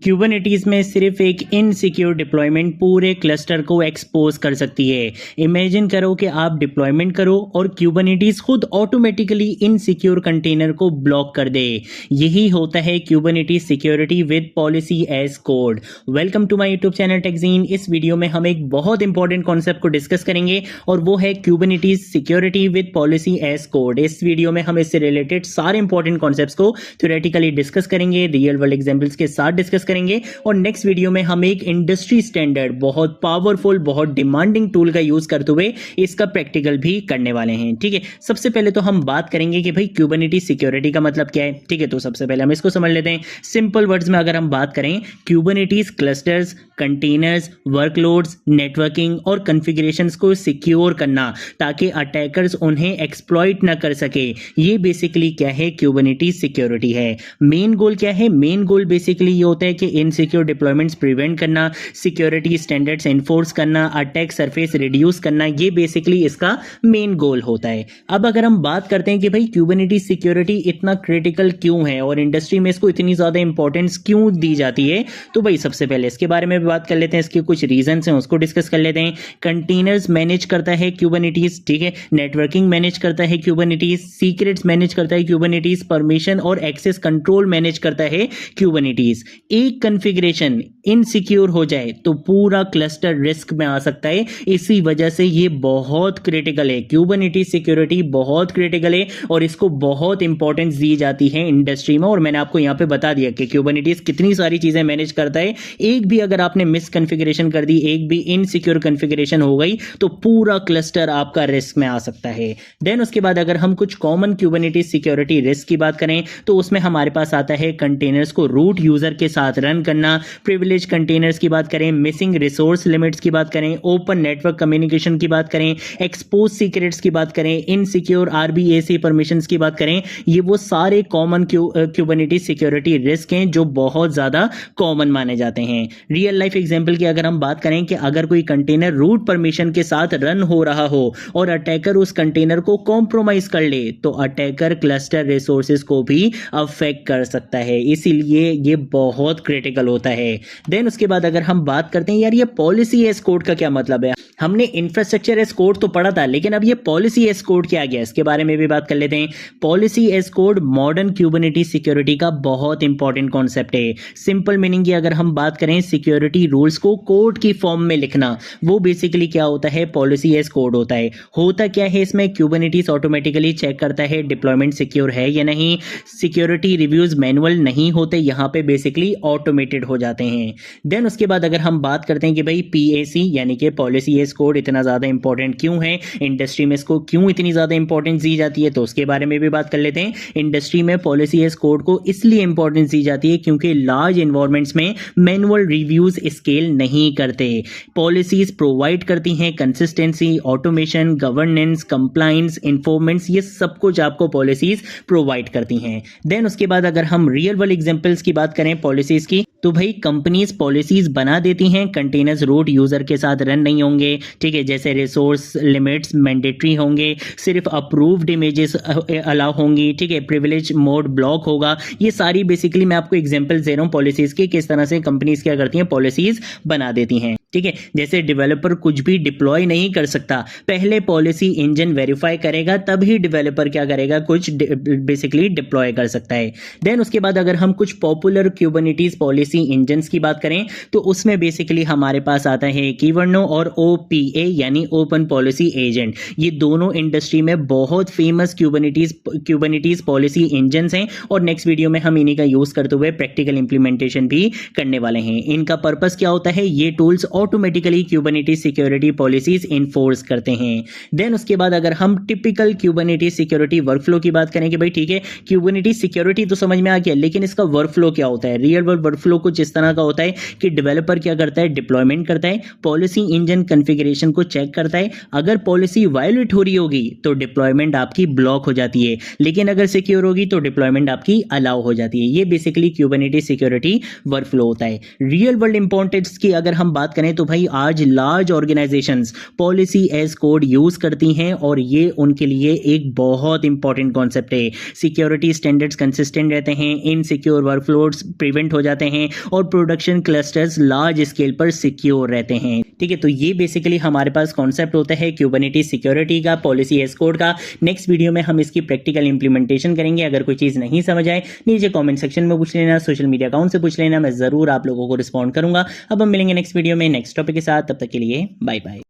Kubernetes में सिर्फ एक इनसिक्योर डिप्लॉयमेंट पूरे क्लस्टर को एक्सपोज कर सकती है। इमेजिन करो कि आप डिप्लॉयमेंट करो और क्यूबरनेटिस खुद ऑटोमेटिकली इनसिक्योर कंटेनर को ब्लॉक कर दे। यही होता है Kubernetes security with policy as code. Welcome to my YouTube channel TechGene. इस वीडियो में हम एक बहुत इंपॉर्टेंट कॉन्सेप्ट को डिस्कस करेंगे और वो है Kubernetes security with policy as code. इस वीडियो में हम इससे रिलेटेड सारे इंपॉर्टेंट कॉन्सेप्ट्स को थ्योरेटिकली डिस्कस करेंगे, रियल वर्ल्ड एग्जांपल्स के साथ डिस्कस करेंगे और नेक्स्ट वीडियो में हम एक इंडस्ट्री स्टैंडर्ड बहुत पावरफुल बहुत डिमांडिंग टूल का यूज करते हुए इसका प्रैक्टिकल भी करने वाले हैं। ठीक है, सबसे पहले तो हम बात करेंगे कि भाई क्यूबरनेटिस सिक्योरिटी का मतलब क्या है। ठीक है, तो सबसे पहले हम इसको समझ लेते हैं। सिंपल वर्ड्स में अगर हम बात करें, Kubernetes clusters, containers, workloads, networking और कॉन्फ़िगरेशंस को सिक्योर करना ताकि अटैकर्स उन्हें एक्सप्लॉइट ना कर सके। ये बेसिकली क्या है, क्यूबरनेटिस सिक्योरिटी है। मेन गोल क्या है, मेन गोल बेसिकली ये होता है कि इनसिक्योर डिप्लॉयमेंट्स प्रिवेंट करना, सिक्योरिटी स्टैंडर्ड्स एनफोर्स करना, अटैक सरफेस रिड्यूस करना, ये बेसिकली इसका मेन गोल होता है। अब अगर हम बात करते हैं कि भाई क्यूबरनेटिस सिक्योरिटी इतना क्रिटिकल क्यों है और इंडस्ट्री में इसको इतनी ज्यादा इंपॉर्टेंस क्यों दी जाती है, तो भाई सबसे पहले इसके बारे में भी बात कर लेते हैं। इसके कुछ रीजंस हैं, उसको डिस्कस कर लेते हैं। कंटेनर्स मैनेज करता है क्यूबरनेटिस, ठीक है, नेटवर्किंग मैनेज करता है क्यूबरनेटिस, सीक्रेट्स मैनेज करता है क्यूबरनेटिस, परमिशन और एक्सेस कंट्रोल मैनेज करता है क्यूबरनेटिस। एक कॉन्फ़िगरेशन इनसिक्योर हो जाए तो पूरा क्लस्टर रिस्क में आ सकता है। इसी वजह से ये बहुत क्रिटिकल है, क्यूबरनेटिस सिक्योरिटी बहुत क्रिटिकल है और इसको बहुत इंपॉर्टेंस दी जाती है इंडस्ट्री में। और मैंने आपको यहां पे बता दिया कि क्यूबरनेटिस कितनी सारी चीजें मैनेज करता है। एक भी अगर आपने मिस कॉन्फ़िगरेशन कर दी, एक भी इनसिक्योर कॉन्फ़िगरेशन हो गई तो पूरा क्लस्टर आपका रिस्क में आ सकता है। देन उसके बाद अगर हम कुछ कॉमन क्यूबरनेटिस सिक्योरिटी रिस्क की बात करें तो उसमें हमारे पास आता है कंटेनर्स को रूट यूजर के साथ रन करना, प्रिविलेज कंटेनर्स की बात करें, मिसिंग रिसोर्स लिमिट्स की बात करें, ओपन नेटवर्क कम्युनिकेशन की बात करें, एक्सपोज सीक्रेट्स की बात करें, इनसिक्योर आरबीएसी परमिशंस की बात करें। ये वो सारे कॉमन क्यूबरनेटिस सिक्योरिटी रिस्क हैं जो बहुत ज्यादा कॉमन माने जाते हैं। रियल लाइफ एग्जांपल की अगर हम बात करें कि अगर कोई कंटेनर रूट परमिशन के साथ रन हो रहा हो और अटैकर उस कंटेनर को कॉम्प्रोमाइज कर ले तो अटैकर क्लस्टर रिसोर्सेज को भी अफेक्ट कर सकता है। इसीलिए ये बहुत क्रिटिकल होता है। देन उसके बाद अगर हम बात करते हैं यार ये पॉलिसी एज कोड का क्या मतलब है। हमने इंफ्रास्ट्रक्चर एज कोड तो पढ़ा था, लेकिन अब ये पॉलिसी एज कोड क्या गया, इसके बारे में भी बात कर लेते हैं। Policy as code modern Kubernetes security का बहुत इंपॉर्टेंट कॉन्सेप्ट है। सिंपल मीनिंग की अगर हम बात करें, सिक्योरिटी रूल्स को कोड की फॉर्म में लिखना, वो बेसिकली क्या होता है, पॉलिसी एज कोड होता है। होता क्या है इसमें, क्यूबरनेटिस ऑटोमेटिकली चेक करता है डिप्लॉयमेंट सिक्योर है या नहीं। सिक्योरिटी रिव्यूज मैनुअल नहीं होते, यहाँ पे बेसिकली ऑटोमेटेड हो जाते हैं। देन उसके बाद अगर हम बात करते हैं कि भाई पीएसी यानी कि पॉलिसी एज कोड इतना ज्यादा इंपॉर्टेंट क्यों है, इंडस्ट्री में इसको क्यों इतनी ज्यादा इंपॉर्टेंस दी जाती है, तो उसके बारे में भी बात कर लेते हैं। इंडस्ट्री में पॉलिसी एज कोड को इसलिए इंपॉर्टेंस दी जाती है क्योंकि लार्ज एनवायरमेंट्स में मैनुअल रिव्यूज स्केल नहीं करते। पॉलिसीज प्रोवाइड करती हैं consistency, automation, governance, compliance, informants, ये सब कुछ आपको पॉलिसीज प्रोवाइड करती हैं। देन उसके बाद अगर हम रियल वर्ल्ड एग्जांपल्स की बात करें पॉलिसीज की, तो भाई कंपनीज पॉलिसीज बना देती हैं, कंटेनर्स रूट यूजर के साथ रन नहीं होंगे, ठीक है, जैसे रिसोर्स लिमिट्स मैंडेटरी होंगे, सिर्फ अप्रूव्ड इमेजेस अलाउ होंगी, ठीक है, प्रिविलेज मोड ब्लॉक होगा। ये सारी बेसिकली मैं आपको एग्जांपल्स दे रहा हूं पॉलिसीज की, किस तरह से कंपनीज क्या करती हैं, पॉलिसीज बना देती हैं। ठीक है, जैसे डेवलपर कुछ भी डिप्लॉय नहीं कर सकता, पहले पॉलिसी इंजन वेरीफाई करेगा तभी डेवलपर क्या करेगा, कुछ बेसिकली डिप्लॉय कर सकता है। देन उसके बाद अगर हम कुछ पॉपुलर क्यूबरनेटिस पॉलिसी इंजन्स की बात करें तो उसमें बेसिकली हमारे पास आता है कीवर्नो और ओपीए यानी ओपन पॉलिसी एजेंट। ये दोनों इंडस्ट्री में बहुत फेमस क्यूबरनेटिस पॉलिसी इंजन्स हैं और नेक्स्ट वीडियो में हम इन्हीं का यूज करते हुए प्रैक्टिकल इंप्लीमेंटेशन भी करने वाले हैं। इनका पर्पस क्या होता है, ये tools automatically Kubernetes security policies enforce करते हैं। देन उसके बाद अगर हम टिपिकल क्यूबरनेटिस सिक्योरिटी वर्कफ्लो की बात करें कि भाई ठीक है, क्यूबरनेटिस सिक्योरिटी तो समझ में आ गया, लेकिन इसका वर्कफ्लो क्या होता है। रियल वर्ल्ड वर्कफ्लो कुछ इस तरह का होता है कि डेवलपर क्या करता है, डिप्लॉयमेंट करता है, पॉलिसी इंजन कॉन्फ़िगरेशन को चेक करता है, अगर पॉलिसी वायलेट हो रही होगी तो डिप्लॉयमेंट आपकी ब्लॉक हो जाती है, लेकिन अगर सिक्योर होगी तो डिप्लॉयमेंट आपकी अलाउ हो जाती है। ये बेसिकली क्यूबरनेटिस सिक्योरिटी वर्कफ्लो होता है। रियल वर्ल्ड इंपॉर्टेंस की अगर हम बात करें करें तो भाई आज large organisations policy as code use करती हैं और ये उनके लिए एक बहुत इंपॉर्टेंट कॉन्सेप्ट है। सिक्योरिटी स्टैंडर्ड्स कंसिस्टेंट रहते हैं, इनसिक्योर वर्कफ्लोज प्रिवेंट हो जाते हैं और प्रोडक्शन क्लस्टर्स लार्ज स्केल पर सिक्योर रहते हैं। ठीक है, तो ये बेसिकली हमारे पास कॉन्सेप्ट होता है क्यूबरनेटिस सिक्योरिटी का, पॉलिसी एज कोड का। नेक्स्ट वीडियो में हम इसकी प्रैक्टिकल इंप्लीमेंटेशन करेंगे। अगर कोई चीज नहीं समझ आए नीचे कमेंट सेक्शन में पूछ लेना, सोशल मीडिया अकाउंट से पूछ लेना, मैं जरूर आप लोगों को रिस्पॉन्ड करूंगा। अब हम मिलेंगे नेक्स्ट वीडियो में नेक्स्ट टॉपिक के साथ, तब तक के लिए बाय बाय।